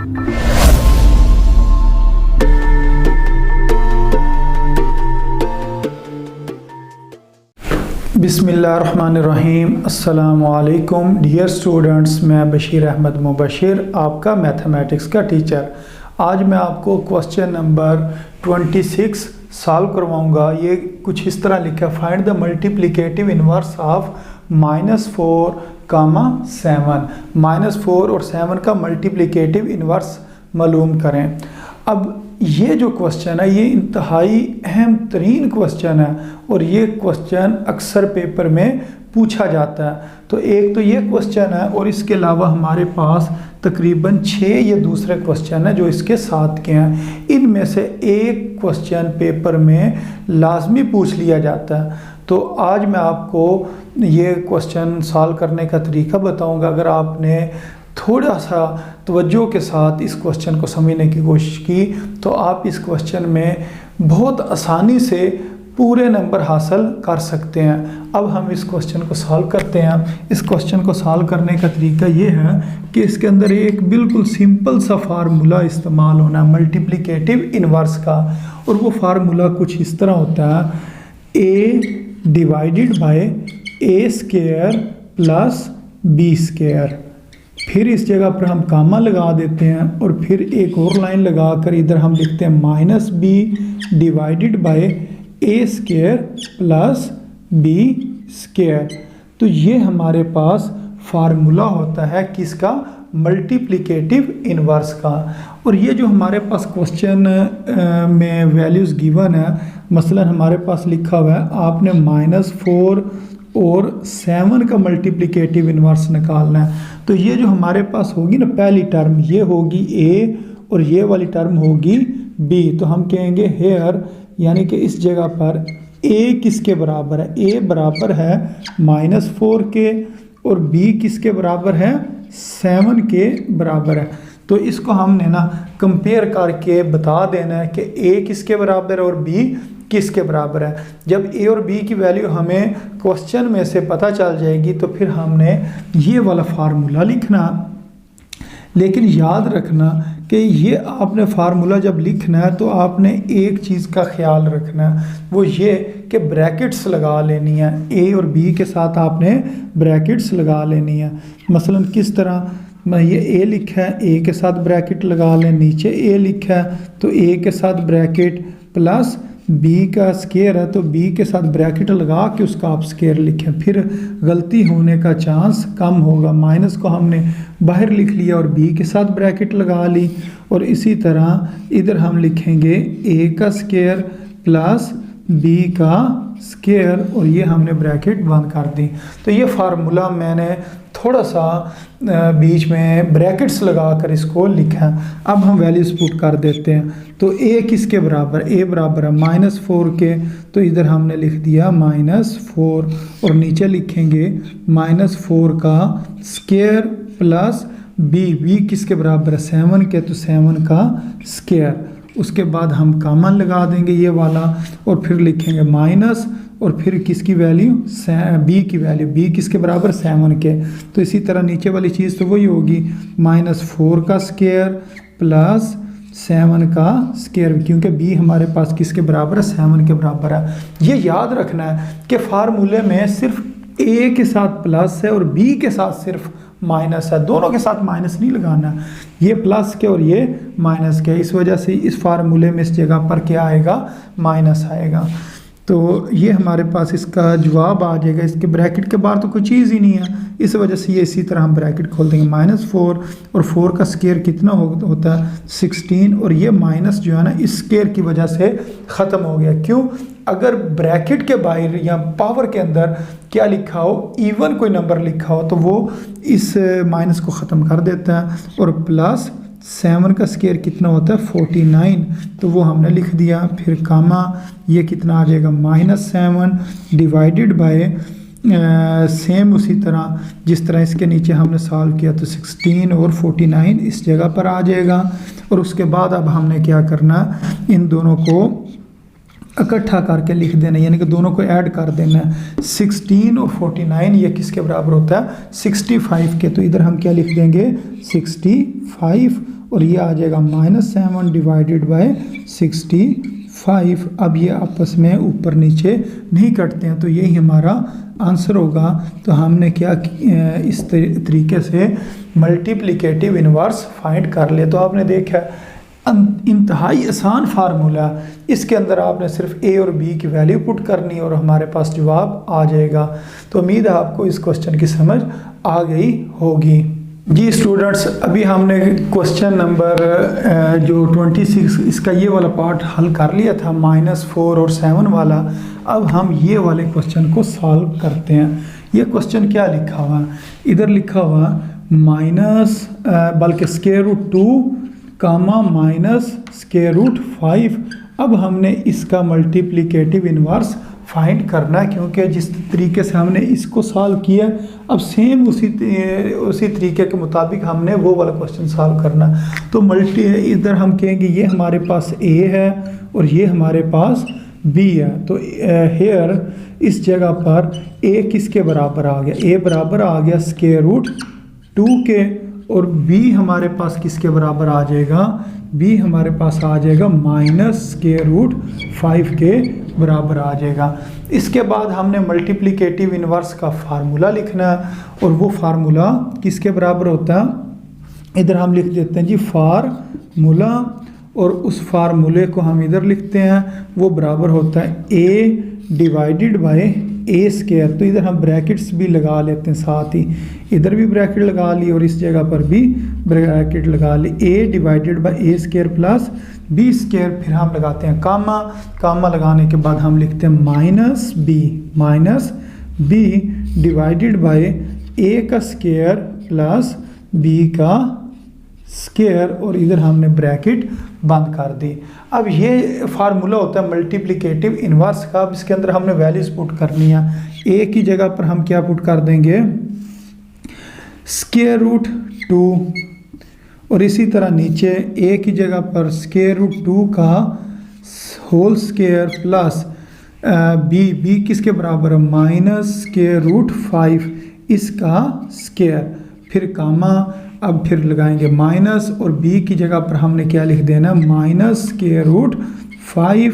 बिस्मिल्लाहिर्रहमानिर्रहीम। अस्सलामुअलैकुम dear students, मैं बशीर अहमद मुबशिर, आपका मैथमेटिक्स का टीचर। आज मैं आपको क्वेश्चन नंबर 26 सॉल्व करवाऊंगा। ये कुछ इस तरह लिखा है, find the multiplicative inverse of -4, 7। -4 और 7 का मल्टीप्लिकेटिव इनवर्स मालूम करें। अब ये जो क्वेश्चन है ये इंतहाई अहम तरीन क्वेश्चन है और ये क्वेश्चन अक्सर पेपर में पूछा जाता है। तो एक तो ये क्वेश्चन है और इसके अलावा हमारे पास तकरीबन 6 ये दूसरे क्वेश्चन है जो इसके साथ के हैं। इनमें से एक क्वेश्चन पेपर में लाजमी पूछ लिया जाता है। तो आज मैं आपको ये क्वेश्चन सॉल्व करने का तरीका बताऊंगा। अगर आपने थोड़ा सा तवज्जो के साथ इस क्वेश्चन को समझने की कोशिश की तो आप इस क्वेश्चन में बहुत आसानी से पूरे नंबर हासिल कर सकते हैं। अब हम इस क्वेश्चन को सॉल्व करते हैं। इस क्वेश्चन को सॉल्व करने का तरीका ये है कि इसके अंदर एक बिल्कुल सिंपल सा फार्मूला इस्तेमाल होना है मल्टीप्लिकेटिव इनवर्स का, और वो फार्मूला कुछ इस तरह होता है, a divided by a square plus b square. फिर इस जगह पर हम कामा लगा देते हैं और फिर एक और लाइन लगाकर इधर हम लिखते हैं -b divided by a square plus b square. तो ये हमारे पास फार्मूला होता है किसका, मल्टीप्लिकेटिव इनवर्स का। और ये जो हमारे पास क्वेश्चन में वैल्यूज़ गिवन है, मसलन हमारे पास लिखा हुआ है आपने -4 और 7 का मल्टीप्लिकेटिव इनवर्स निकालना है। तो ये जो हमारे पास होगी ना पहली टर्म, ये होगी a और ये वाली टर्म होगी b। तो हम कहेंगे हेयर, यानी कि इस जगह पर a किसके बराबर है, a बराबर है -4 के और b किसके बराबर है, 7 के बराबर है। तो इसको हमने ना कंपेयर करके बता देना है कि a किसके बराबर है और b किसके बराबर है। जब a और b की वैल्यू हमें क्वेश्चन में से पता चल जाएगी तो फिर हमने ये वाला फार्मूला लिखना। लेकिन याद रखना कि ये आपने फार्मूला जब लिखना है तो आपने एक चीज़ का ख्याल रखना है, वो ये कि ब्रैकेट्स लगा लेनी है। a और b के साथ आपने ब्रैकेट्स लगा लेनी है। मसलन किस तरह, मैं ये a लिखा है, a के साथ ब्रैकेट लगा लें, नीचे a लिखा है तो a के साथ ब्रैकेट प्लस b का स्क्वायर है तो b के साथ ब्रैकेट लगा के उसका आप स्क्वायर लिखें, फिर गलती होने का चांस कम होगा। माइनस को हमने बाहर लिख लिया और b के साथ ब्रैकेट लगा ली, और इसी तरह इधर हम लिखेंगे a का स्क्वायर प्लस b का स्क्वायर और ये हमने ब्रैकेट बंद कर दी। तो ये फार्मूला मैंने थोड़ा सा बीच में ब्रैकेट्स लगाकर इसको लिखा। अब हम वैल्यूज पुट कर देते हैं। तो a किसके बराबर, a बराबर है -4 के, तो इधर हमने लिख दिया -4 और नीचे लिखेंगे -4 का स्क्वायर प्लस b किसके बराबर है, 7 के, तो 7 का स्क्वायर। उसके बाद हम कॉमन लगा देंगे ये वाला और फिर लिखेंगे माइनस और फिर किसकी वैल्यू, b की वैल्यू, b किसके बराबर, 7 के। तो इसी तरह नीचे वाली चीज़ तो वही होगी -4 का स्क्वायर प्लस 7 का स्क्वायर, क्योंकि b हमारे पास किसके बराबर है, 7 के बराबर है। ये याद रखना है कि फार्मूले में सिर्फ a के साथ प्लस है और b के साथ सिर्फ माइनस है, दोनों के साथ माइनस नहीं लगाना, ये प्लस के और ये माइनस के। इस वजह से इस फार्मूले में इस जगह पर क्या आएगा, माइनस आएगा। तो ये हमारे पास इसका जवाब आ जाएगा। इसके ब्रैकेट के बाहर तो कोई चीज़ ही नहीं है, इस वजह से ये इसी तरह हम ब्रैकेट खोल देंगे। -4 और 4 का स्क्वायर कितना होता है, 16, और ये माइनस जो है ना इस स्क्वायर की वजह से ख़त्म हो गया। क्यों, अगर ब्रैकेट के बाहर या पावर के अंदर क्या लिखा हो, इवन कोई नंबर लिखा हो, तो वो इस माइनस को ख़त्म कर देता है। और प्लस 7 का स्क्वायर कितना होता है, 49, तो वो हमने लिख दिया। फिर कामा ये कितना आ जाएगा, -7 डिवाइडेड बाय सेम उसी तरह जिस तरह इसके नीचे हमने सॉल्व किया, तो 16 और 49 इस जगह पर आ जाएगा। और उसके बाद अब हमने क्या करना, इन दोनों को इकट्ठा करके लिख देना, यानी कि दोनों को ऐड कर देना है। 16 और 49 ये किसके बराबर होता है, 65 के। तो इधर हम क्या लिख देंगे, 65, और ये आ जाएगा -7 डिवाइडेड बाय 65। अब ये आपस में ऊपर नीचे नहीं कटते हैं, तो यही हमारा आंसर होगा। तो हमने क्या इस तरीके से मल्टीप्लिकेटिव इन्वर्स फाइंड कर लिया। तो आपने देखा इंतहाई आसान फार्मूला, इसके अंदर आपने सिर्फ ए और बी की वैल्यू पुट करनी और हमारे पास जवाब आ जाएगा। तो उम्मीद है आपको इस क्वेश्चन की समझ आ गई होगी। जी स्टूडेंट्स, अभी हमने क्वेश्चन नंबर जो 26 इसका ये वाला पार्ट हल कर लिया था, -4 और 7 वाला। अब हम ये वाले क्वेश्चन को सॉल्व करते हैं। ये क्वेश्चन क्या लिखा हुआ, इधर लिखा हुआ बल्कि √2 -√5। अब हमने इसका मल्टीप्लिकेटिव इन्वर्स फाइंड करना, क्योंकि जिस तरीके से हमने इसको सॉल्व किया, अब सेम उसी तरीके के मुताबिक हमने वो वाला क्वेश्चन सॉल्व करना। तो इधर हम कहेंगे ये हमारे पास a है और ये हमारे पास b है। तो हेयर इस जगह पर a किसके बराबर आ गया, a बराबर आ गया √2 के, और b हमारे पास किसके बराबर आ जाएगा, b हमारे पास आ जाएगा -√5 के बराबर आ जाएगा। इसके बाद हमने मल्टीप्लिकेटिव इन्वर्स का फार्मूला लिखना है, और वो फार्मूला किसके बराबर होता है, इधर हम लिख देते हैं जी फार्मूला, और उस फार्मूले को हम इधर लिखते हैं, वो बराबर होता है a डिवाइडेड बाय a²। तो इधर हम ब्रैकेट्स भी लगा लेते हैं, साथ ही इधर भी ब्रैकेट लगा ली और इस जगह पर भी ब्रैकेट लगा ली। a divided by a² plus b², फिर हम लगाते हैं कामा लगाने के बाद हम लिखते हैं -b divided by a² plus b², और इधर हमने ब्रैकेट बंद कर दी। अब ये फार्मूला होता है मल्टीप्लिकेटिव इन्वर्स का। अब इसके अंदर हमने वैल्यूज पुट करनी है। a की जगह पर हम क्या पुट कर देंगे, √2, और इसी तरह नीचे a की जगह पर √2 का होल स्क्वायर प्लस b किसके बराबर है, -√5 इसका स्क्वायर, फिर कामा, अब फिर लगाएंगे माइनस, और b की जगह पर हमने क्या लिख देना, -√5,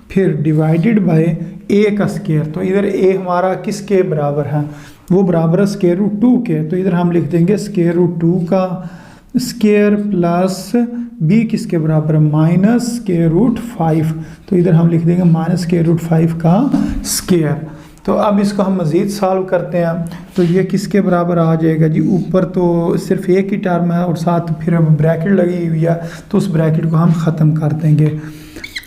फिर डिवाइडेड बाय a²। तो इधर a हमारा किसके बराबर है, वो बराबर है √2 के। तो इधर हम लिख देंगे √2 का स्क्वायर प्लस b किसके बराबर है, -√5। तो इधर हम लिख देंगे -√5 का स्क्वायर। तो अब इसको हम मज़ीद सॉल्व करते हैं। तो ये किसके बराबर आ जाएगा जी, ऊपर तो सिर्फ एक ही टर्म है और साथ फिर ब्रैकेट लगी हुई है, तो उस ब्रैकेट को हम ख़त्म कर देंगे।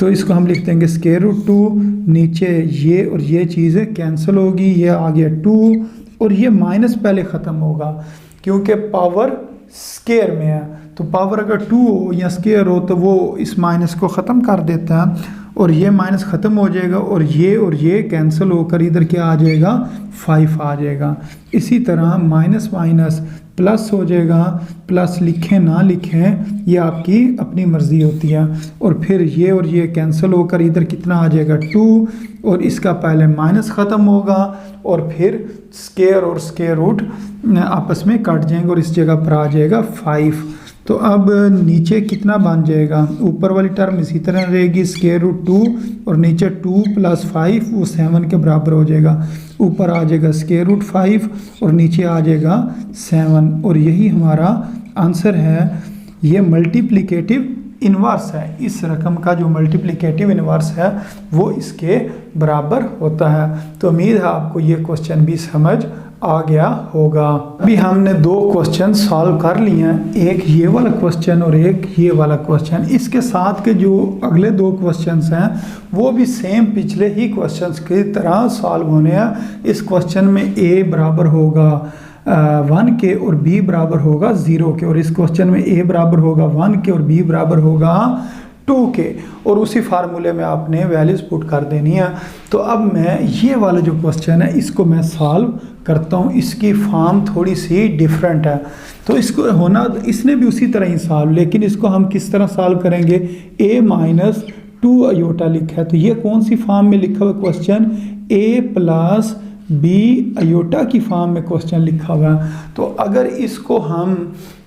तो इसको हम लिख देंगे √2, नीचे ये और ये चीज़ें कैंसिल होगी, ये आ गया 2, और ये माइनस पहले ख़त्म होगा क्योंकि पावर स्क्वायर में है। तो पावर अगर 2 हो या स्क्वायर हो तो वो इस माइनस को ख़त्म कर देता है, और ये माइनस ख़त्म हो जाएगा, और ये कैंसिल होकर इधर क्या आ जाएगा, 5 आ जाएगा। इसी तरह माइनस माइनस प्लस हो जाएगा, प्लस लिखें ना लिखें ये आपकी अपनी मर्ज़ी होती है। और फिर ये और ये कैंसिल होकर इधर कितना आ जाएगा, 2, और इसका पहले माइनस ख़त्म होगा, और फिर स्क्वायर और स्क्वायर रूट आपस में कट जाएंगे, और इस जगह पर आ जाएगा 5। तो अब नीचे कितना बन जाएगा, ऊपर वाली टर्म इसी तरह रहेगी √2, और नीचे 2 + 5 वो 7 के बराबर हो जाएगा। ऊपर आ जाएगा √5 और नीचे आ जाएगा 7, और यही हमारा आंसर है। ये मल्टीप्लिकेटिव इन्वर्स है, इस रकम का जो मल्टीप्लिकेटिव इन्वर्स है वो इसके बराबर होता है। तो उम्मीद है आपको ये क्वेश्चन भी समझ आ गया होगा। अभी हमने 2 क्वेश्चन सॉल्व कर लिए हैं, एक ये वाला क्वेश्चन और एक ये वाला क्वेश्चन। इसके साथ के जो अगले 2 क्वेश्चंस हैं वो भी सेम पिछले ही क्वेश्चंस की तरह सॉल्व होने हैं। इस क्वेश्चन में a बराबर होगा 1 के और b बराबर होगा 0 के, और इस क्वेश्चन में a बराबर होगा 1 के और b बराबर होगा 2 के, और उसी फार्मूले में आपने वैल्यूज पुट कर देनी है। तो अब मैं ये वाला जो क्वेश्चन है इसको मैं सॉल्व करता हूँ। इसकी फॉर्म थोड़ी सी डिफरेंट है, तो इसको होना इसने भी उसी तरह ही सॉल्व, लेकिन इसको हम किस तरह सॉल्व करेंगे, a - 2 अयोटा लिखा है, तो ये कौन सी फॉर्म में लिखा हुआ क्वेश्चन, a + बी अयोटा की फॉर्म में क्वेश्चन लिखा हुआ है। तो अगर इसको हम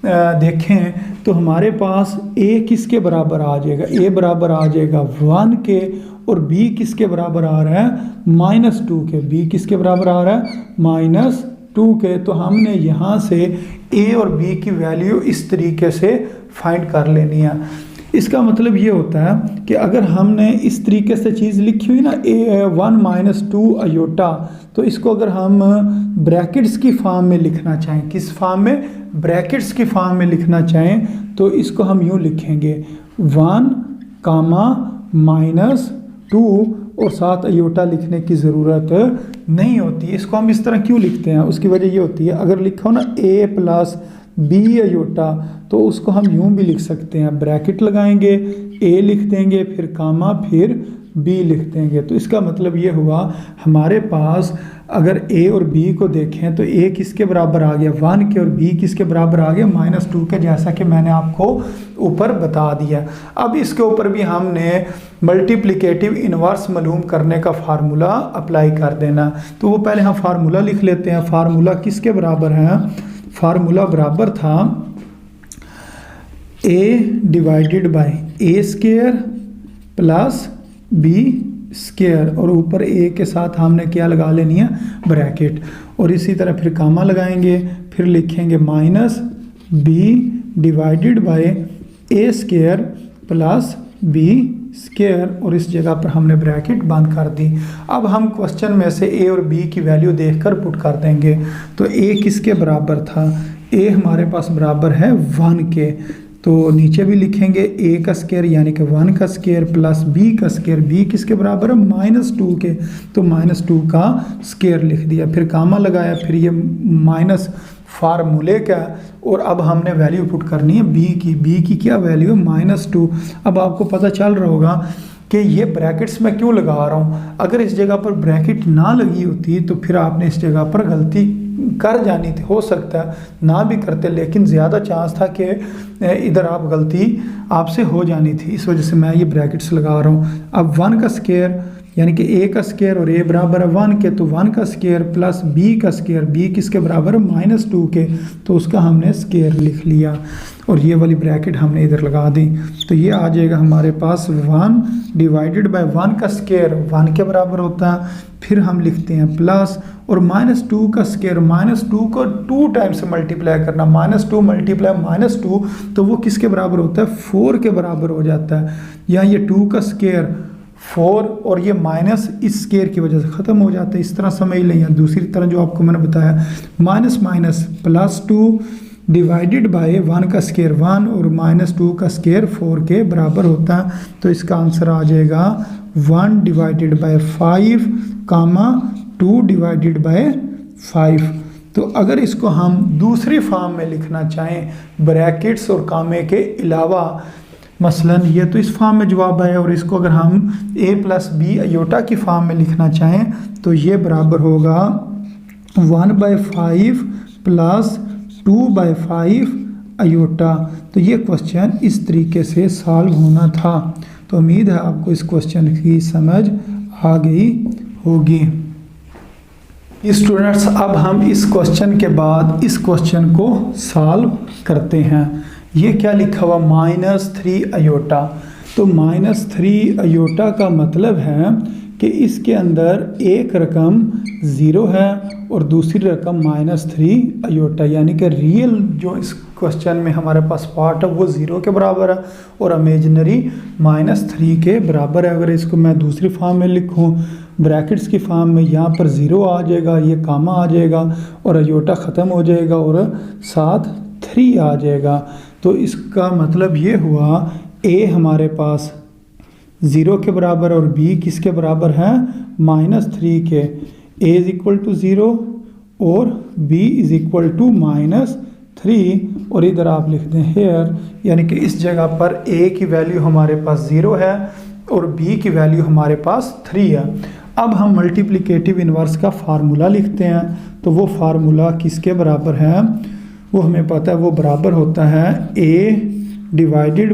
देखें तो हमारे पास ए किसके बराबर आ जाएगा, ए बराबर आ जाएगा 1 के, और बी किसके बराबर आ रहा है -2 के, बी किसके बराबर आ रहा है -2 के। तो हमने यहाँ से ए और बी की वैल्यू इस तरीके से फाइंड कर लेनी है। इसका मतलब ये होता है कि अगर हमने इस तरीके से चीज़ लिखी हुई ना A1 - 2 अयोटा, तो इसको अगर हम ब्रैकेट्स की फॉर्म में लिखना चाहें, किस फॉर्म में, ब्रैकेट्स की फॉर्म में लिखना चाहें, तो इसको हम यूँ लिखेंगे 1, -2 और साथ अयोटा लिखने की ज़रूरत नहीं होती। इसको हम इस तरह क्यों लिखते हैं, उसकी वजह ये होती है, अगर लिखा हो ना A + B अयोटा, तो उसको हम यूं भी लिख सकते हैं, ब्रैकेट लगाएंगे, A लिख देंगे, फिर कामा, फिर B लिख देंगे। तो इसका मतलब ये हुआ हमारे पास अगर A और B को देखें तो A किसके बराबर आ गया 1 के, और B किसके बराबर आ गया -2 के, जैसा कि मैंने आपको ऊपर बता दिया। अब इसके ऊपर भी हमने मल्टीप्लिकेटिव इन्वर्स मालूम करने का फार्मूला अप्लाई कर देना। तो वो पहले हम फार्मूला लिख लेते हैं। फार्मूला किसके बराबर है, फार्मूला बराबर था A / A² + B², और ऊपर A के साथ हमने क्या लगा लेनी है, ब्रैकेट, और इसी तरह फिर कामा लगाएंगे, फिर लिखेंगे -B / A² + B², और इस जगह पर हमने ब्रैकेट बंद कर दी। अब हम क्वेश्चन में से A और B की वैल्यू देखकर पुट कर देंगे। तो A किसके बराबर था, A हमारे पास बराबर है 1 के, तो नीचे भी लिखेंगे A² यानी कि 1 का स्क्वायर + B², B किसके बराबर है -2 के, तो -2 का स्क्वायर लिख दिया, फिर कामा लगाया, फिर ये माइनस फार्मूले का, और अब हमने वैल्यू पुट करनी है B की क्या वैल्यू है -2। अब आपको पता चल रहा होगा कि ये ब्रैकेट्स मैं क्यों लगा रहा हूँ। अगर इस जगह पर ब्रैकेट ना लगी होती तो फिर आपने इस जगह पर गलती कर जानी थी, हो सकता है ना भी करते, लेकिन ज़्यादा चांस था कि इधर आप गलती आपसे हो जानी थी, इस वजह से मैं ये ब्रैकेट्स लगा रहा हूँ। अब 1 का स्क्वायर यानी कि A का स्क्वायर, और A बराबर है 1 के, तो 1 का स्क्वायर + B², B किसके बराबर है -2 के, तो उसका हमने स्क्वायर लिख लिया, और ये वाली ब्रैकेट हमने इधर लगा दी। तो ये आ जाएगा हमारे पास 1 / 1 का स्क्वायर 1 के बराबर होता है, फिर हम लिखते हैं प्लस, और -2 का स्क्वायर, -2 को 2 टाइम से मल्टीप्लाई करना, -2 × -2, तो वो किसके बराबर होता है 4 के बराबर हो जाता है। या ये 2 का स्क्वायर 4, और ये माइनस इस स्क्वायर की वजह से ख़त्म हो जाता है, इस तरह समझ लें। या दूसरी तरह जो आपको मैंने बताया, -2 / 1 का स्क्वायर 1 और -2 का स्क्वायर 4 के बराबर होता है। तो इसका आंसर आ जाएगा 1 / 5, 2 / 5। तो अगर इसको हम दूसरी फॉर्म में लिखना चाहें, ब्रैकेट्स और कामे के अलावा, मसलन ये तो इस फॉर्म में जवाब आया, और इसको अगर हम A + B अयोटा की फॉर्म में लिखना चाहें तो ये बराबर होगा 1/5 + 2/5 अयोटा। तो ये क्वेश्चन इस तरीके से सॉल्व होना था। तो उम्मीद है आपको इस क्वेश्चन की समझ आ गई होगी। स्टूडेंट्स, अब हम इस क्वेश्चन के बाद इस क्वेश्चन को सॉल्व करते हैं। ये क्या लिखा हुआ, -3 अयोटा। तो -3 अयोटा का मतलब है कि इसके अंदर एक रकम 0 है और दूसरी रकम -3 अयोटा, यानी कि रियल जो इस क्वेश्चन में हमारे पास पार्ट है वो 0 के बराबर है और इमेजिनरी -3 के बराबर है। अगर इसको मैं दूसरी फॉर्म में लिखूं, ब्रैकेट्स की फॉर्म में, यहाँ पर 0 आ जाएगा, ये कामा आ जाएगा और अयोटा ख़त्म हो जाएगा और साथ 3 आ जाएगा। तो इसका मतलब ये हुआ A हमारे पास 0 के बराबर और B किसके बराबर है -3 के। A = 0 और B = -3, और इधर आप लिख दें हेयर, यानी कि इस जगह पर A की वैल्यू हमारे पास 0 है और B की वैल्यू हमारे पास 3 है। अब हम मल्टीप्लिकेटिव इन्वर्स का फार्मूला लिखते हैं। तो वो फार्मूला किसके बराबर है, वो हमें पता है, वो बराबर होता है A / A²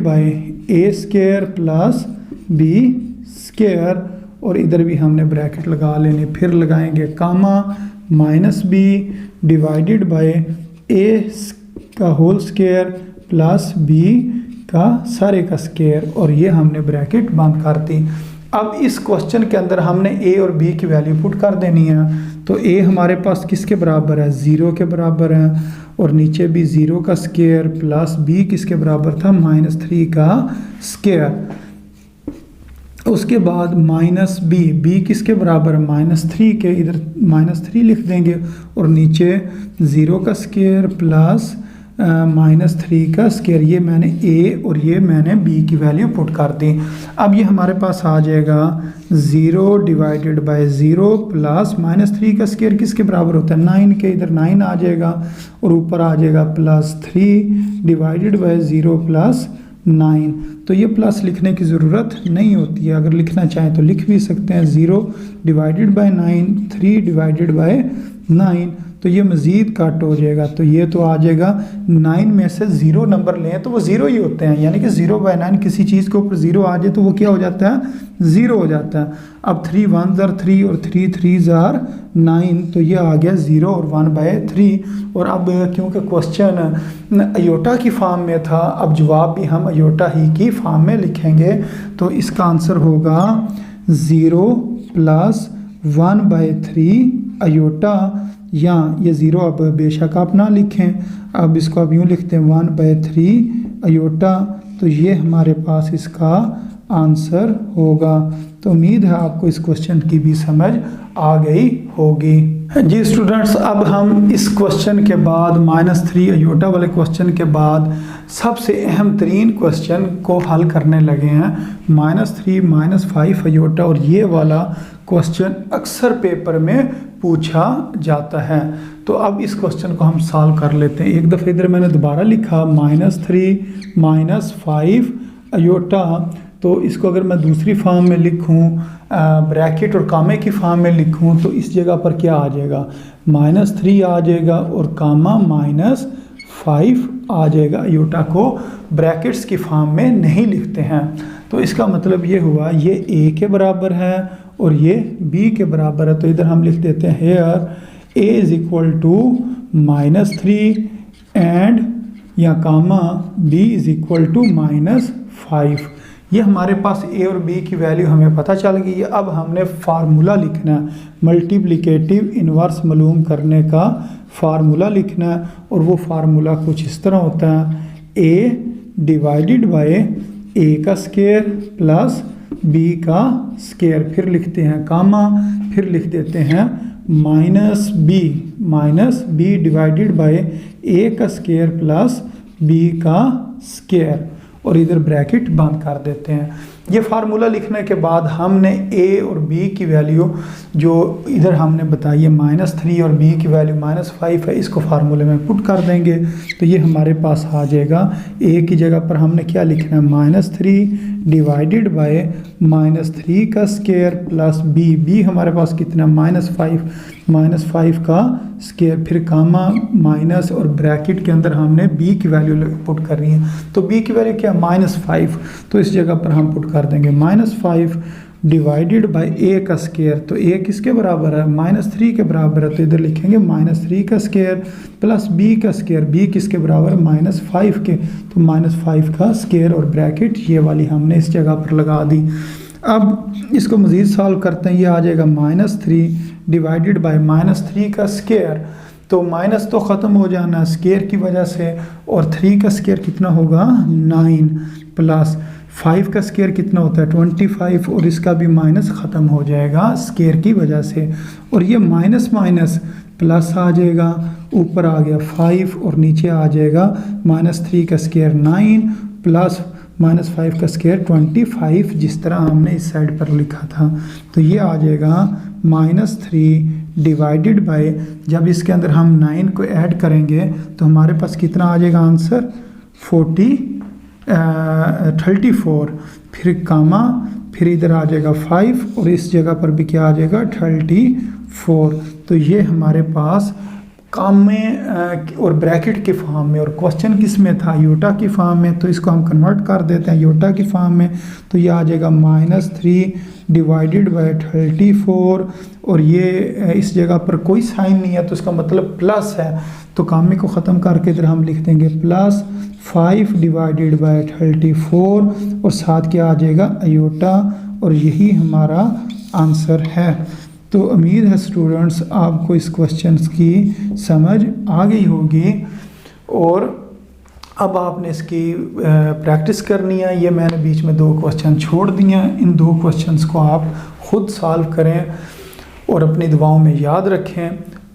+ B² और इधर भी हमने ब्रैकेट लगा लेने। फिर लगाएंगे comma minus B divided by A का होल स्क्वायर प्लस बी का सारे का स्क्वायर, और ये हमने ब्रैकेट बंद कर दी। अब इस क्वेश्चन के अंदर हमने ए और बी की वैल्यू पुट कर देनी है। तो ए हमारे पास किसके बराबर है, 0 के बराबर है, और नीचे भी 0 का स्क्वायर प्लस बी किसके बराबर था, -3 का स्क्वायर। उसके बाद माइनस बी किसके बराबर है, -3 के, इधर -3 लिख देंगे, और नीचे 0 का स्क्वायर प्लस -3 का स्क्वायर। ये मैंने ए और ये मैंने बी की वैल्यू पुट कर दी। अब ये हमारे पास आ जाएगा 0 डिवाइडेड बाय 0 प्लस -3 का स्क्वायर किसके बराबर होता है, 9 के, इधर 9 आ जाएगा, और ऊपर आ जाएगा +3 डिवाइडेड बाय 0 प्लस 9। तो ये प्लस लिखने की ज़रूरत नहीं होती है, अगर लिखना चाहें तो लिख भी सकते हैं। 0 डिवाइडेड बाय 9, 3 डिवाइडेड बाय 9, तो ये मज़ीद कट हो जाएगा। तो ये तो आ जाएगा 9 में से 0 नंबर लें तो वो 0 ही होते हैं, यानी कि 0/9 किसी चीज़ के ऊपर 0 आ जाए तो वो क्या हो जाता है, 0 हो जाता है। अब 3 1s are 3 और 3 3s are 9, तो ये आ गया 0 और 1/3। और अब क्योंकि क्वेश्चन अयोटा की फॉर्म में था, अब जवाब भी हम अयोटा ही की फॉर्म में लिखेंगे। तो इसका आंसर होगा 0 प्लस 1/3 अयोटा, या ये 0 अब बेशक आप ना लिखें, अब इसको अब यूँ लिखते हैं 1/3 अयोटा। तो ये हमारे पास इसका आंसर होगा। तो उम्मीद है आपको इस क्वेश्चन की भी समझ आ गई होगी। जी स्टूडेंट्स, अब हम इस क्वेश्चन के बाद -3 अयोटा वाले क्वेश्चन के बाद सबसे अहम तरीन क्वेश्चन को हल करने लगे हैं, -3 -5 अयोटा। और ये वाला क्वेश्चन अक्सर पेपर में पूछा जाता है। तो अब इस क्वेश्चन को हम सॉल्व कर लेते हैं। एक दफ़ा इधर मैंने दोबारा लिखा -3 -5 अयोटा, तो इसको अगर मैं दूसरी फॉर्म में लिखूं, ब्रैकेट और कामे की फॉर्म में लिखूं, तो इस जगह पर क्या आ जाएगा, -3 आ जाएगा और कामा -5 आ जाएगा। अयोटा को ब्रैकेट्स की फॉर्म में नहीं लिखते हैं। तो इसका मतलब ये हुआ ये ए के बराबर है और ये बी के बराबर है। तो इधर हम लिख देते हैं here a is equal to -3 and या comma b is equal to -5। ये हमारे पास ए और बी की वैल्यू हमें पता चल गई है। अब हमने फार्मूला लिखना है, मल्टीप्लिकेटिव इन्वर्स मालूम करने का फार्मूला लिखना है, और वो फार्मूला कुछ इस तरह होता है, ए डिवाइडेड बाय ए का स्क्वायर प्लस बी का स्क्वायर, फिर लिखते हैं कामा, फिर लिख देते हैं minus B divided by A का स्क्वायर प्लस बी का स्क्वायर, और इधर ब्रैकेट बंद कर देते हैं। ये फार्मूला लिखने के बाद हमने ए और बी की वैल्यू जो इधर हमने बताई है -3 और बी की वैल्यू -5 है, इसको फार्मूले में पुट कर देंगे। तो ये हमारे पास आ जाएगा, ए की जगह पर हमने क्या लिखना है, -3 डिवाइडेड बाय -3 का स्क्वायर प्लस बी हमारे पास कितना, -5 का स्क्वायर, फिर कामा माइनस और ब्रैकेट के अंदर हमने बी की वैल्यू पुट कर रही है। तो बी की वैल्यू क्या है, -5, तो इस जगह पर हम पुट कर देंगे -5 डिवाइडेड बाय ए का स्क्वायर। तो ए किसके बराबर है, -3 के बराबर है, तो इधर लिखेंगे -3 का स्क्वायर प्लस बी का स्क्वायर, बी किसके बराबर है, -5 के, तो -5 का स्क्वायर और ब्रैकेट ये वाली हमने इस जगह पर लगा दी। अब इसको मज़ीद सॉल्व करते हैं, ये आ जाएगा -3 डिवाइडेड बाय -3 का स्क्वायर, तो माइनस तो ख़त्म हो जाना स्क्वायर की वजह से, और 3 का स्क्वायर कितना होगा 9 प्लस 5 का स्क्वायर कितना होता है 25, और इसका भी माइनस ख़त्म हो जाएगा स्क्वायर की वजह से, और ये माइनस माइनस प्लस आ जाएगा, ऊपर आ गया 5 और नीचे आ जाएगा -3 का स्क्वायर 9 प्लस -5 का स्क्वायर 25, जिस तरह हमने इस साइड पर लिखा था। तो ये आ जाएगा -3 डिवाइडेड बाय, जब इसके अंदर हम 9 को ऐड करेंगे तो हमारे पास कितना आ जाएगा आंसर 34, फिर कामा, फिर इधर आ जाएगा 5 और इस जगह पर भी क्या आ जाएगा 34। तो ये हमारे पास काम में और ब्रैकेट के फॉर्म में, और क्वेश्चन किस में था, योटा की फॉर्म में, तो इसको हम कन्वर्ट कर देते हैं योटा की फॉर्म में। तो ये आ जाएगा -3 डिवाइडेड बाय 34, और ये इस जगह पर कोई साइन नहीं है तो इसका मतलब प्लस है, तो कामे को ख़त्म करके इधर हम लिख देंगे +5 डिवाइडेड बाय 34, और साथ क्या आ जाएगा अयोटा, और यही हमारा आंसर है। तो उम्मीद है स्टूडेंट्स आपको इस क्वेश्चंस की समझ आ गई होगी, और अब आपने इसकी प्रैक्टिस करनी है। ये मैंने बीच में 2 क्वेश्चन छोड़ दिए हैं, इन 2 क्वेश्चंस को आप ख़ुद सॉल्व करें और अपनी दुआओं में याद रखें।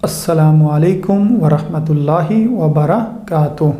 अस्सलामु अलैकुम व रहमतुल्लाहि व बरकातुहू।